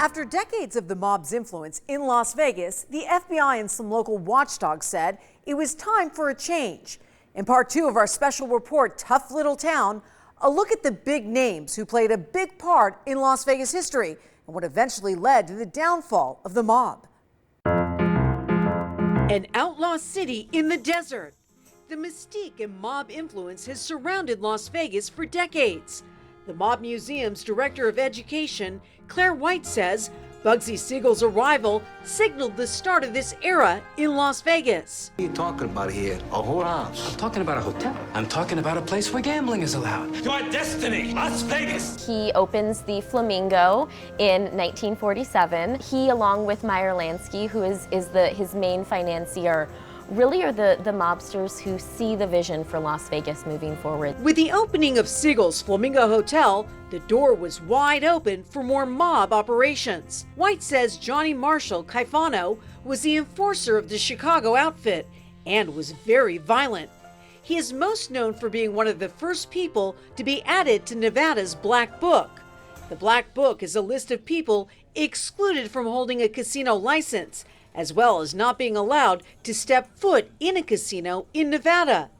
After decades of the mob's influence in Las Vegas, the FBI and some local watchdogs said it was time for a change. In part two of our special report, Tough Little Town, a look at the big names who played a big part in Las Vegas history and what eventually led to the downfall of the mob. An outlaw city in the desert. The mystique and mob influence has surrounded Las Vegas for decades. The Mob Museum's Director of Education, Claire White, says Bugsy Siegel's arrival signaled the start of this era in Las Vegas. What are you talking about here? A whorehouse? I'm talking about a hotel. I'm talking about a place where gambling is allowed. To our destiny, Las Vegas! He opens the Flamingo in 1947. He, along with Meyer Lansky, who is his main financier, really are the mobsters who see the vision for Las Vegas moving forward. With the opening of Siegel's Flamingo Hotel, the door was wide open for more mob operations. White says Johnny Marshall Caifano was the enforcer of the Chicago outfit and was very violent. He is most known for being one of the first people to be added to Nevada's Black Book. The Black Book is a list of people excluded from holding a casino license, as well as not being allowed to step foot in a casino in Nevada.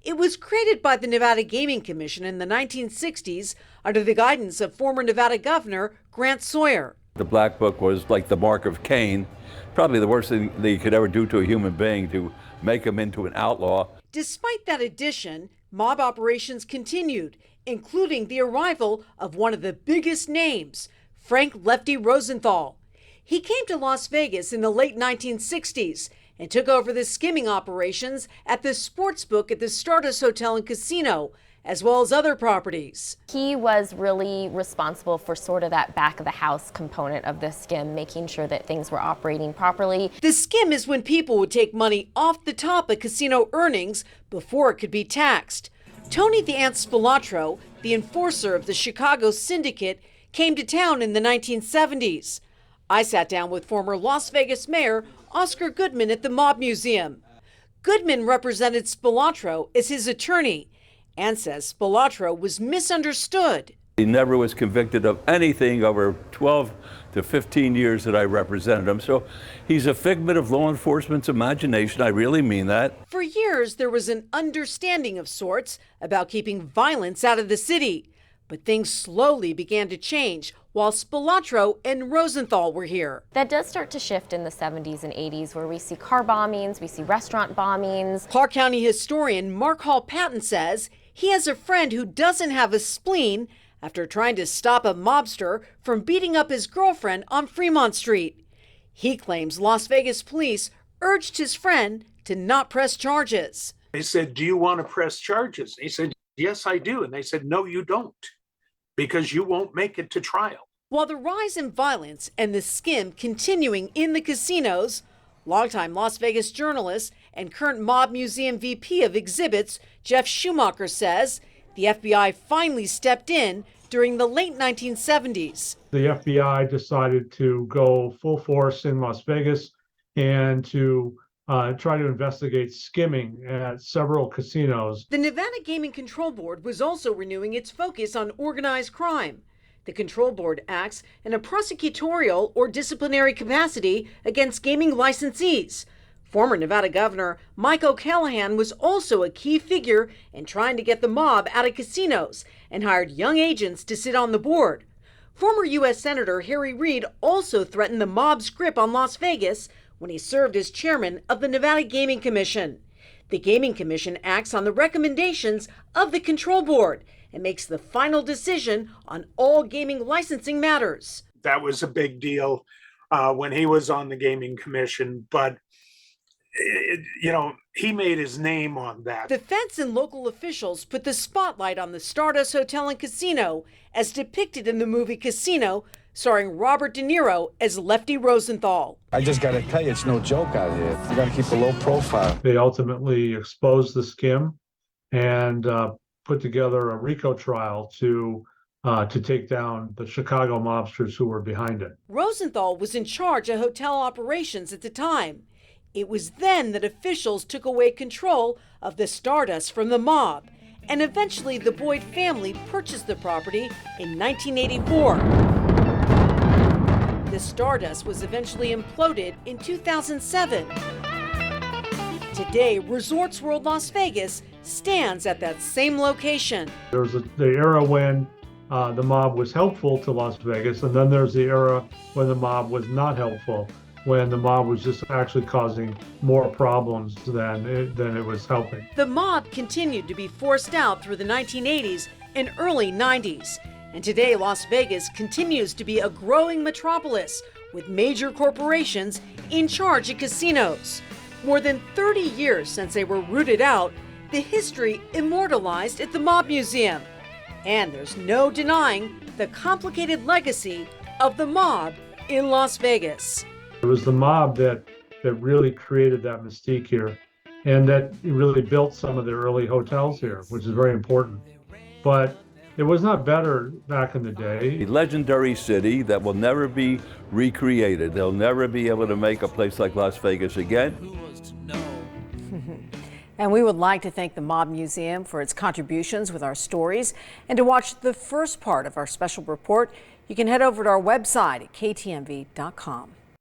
It was created by the Nevada Gaming Commission in the 1960s under the guidance of former Nevada Governor Grant Sawyer. The Black Book was like the mark of Cain, probably the worst thing that you could ever do to a human being, to make him into an outlaw. Despite that addition, mob operations continued, including the arrival of one of the biggest names, Frank Lefty Rosenthal. He came to Las Vegas in the late 1960s and took over the skimming operations at the sportsbook at the Stardust Hotel and Casino, as well as other properties. He was really responsible for sort of that back of the house component of the skim, making sure that things were operating properly. The skim is when people would take money off the top of casino earnings before it could be taxed. Tony the Ant Spilatro, the enforcer of the Chicago syndicate, came to town in the 1970s. I sat down with former Las Vegas Mayor Oscar Goodman at the Mob Museum. Goodman represented Spilatro as his attorney and says Spilatro was misunderstood. He never was convicted of anything over 12 to 15 years that I represented him. So he's a figment of law enforcement's imagination. I really mean that. For years, there was an understanding of sorts about keeping violence out of the city. But things slowly began to change while Spilatro and Rosenthal were here. That does start to shift in the 70s and 80s, where we see car bombings, we see restaurant bombings. Clark County historian Mark Hall Patton says he has a friend who doesn't have a spleen after trying to stop a mobster from beating up his girlfriend on Fremont Street. He claims Las Vegas police urged his friend to not press charges. They said, "Do you want to press charges?" He said, "Yes, I do." And they said, "No, you don't, because you won't make it to trial." While the rise in violence and the skim continuing in the casinos, longtime Las Vegas journalist and current Mob Museum VP of Exhibits, Jeff Schumacher, says the FBI finally stepped in during the late 1970s. The FBI decided to go full force in Las Vegas and to try to investigate skimming at several casinos. The Nevada Gaming Control Board was also renewing its focus on organized crime. The control board acts in a prosecutorial or disciplinary capacity against gaming licensees. Former Nevada Governor Mike O'Callahan was also a key figure in trying to get the mob out of casinos and hired young agents to sit on the board. Former U.S. Senator Harry Reid also threatened the mob's grip on Las Vegas when he served as chairman of the Nevada Gaming Commission. The Gaming Commission acts on the recommendations of the control board and makes the final decision on all gaming licensing matters. That was a big deal when he was on the Gaming Commission, but he made his name on that. The feds and local officials put the spotlight on the Stardust Hotel and Casino as depicted in the movie Casino, starring Robert De Niro as Lefty Rosenthal. I just got to tell you, it's no joke out here. You got to keep a low profile. They ultimately exposed the skim and put together a RICO trial to take down the Chicago mobsters who were behind it. Rosenthal was in charge of hotel operations at the time. It was then that officials took away control of the Stardust from the mob, and eventually the Boyd family purchased the property in 1984. The Stardust was eventually imploded in 2007. Today, Resorts World Las Vegas stands at that same location. There's the era when the mob was helpful to Las Vegas, and then there's the era when the mob was not helpful, when the mob was just actually causing more problems than it was helping. The mob continued to be forced out through the 1980s and early 90s. And today, Las Vegas continues to be a growing metropolis with major corporations in charge of casinos. More than 30 years since they were rooted out, the history immortalized at the Mob Museum. And there's no denying the complicated legacy of the mob in Las Vegas. It was the mob that really created that mystique here, and that really built some of the early hotels here, which is very important. But it was not better back in the day. A legendary city that will never be recreated. They'll never be able to make a place like Las Vegas again. And we would like to thank the Mob Museum for its contributions with our stories. And to watch the first part of our special report, you can head over to our website at ktmv.com.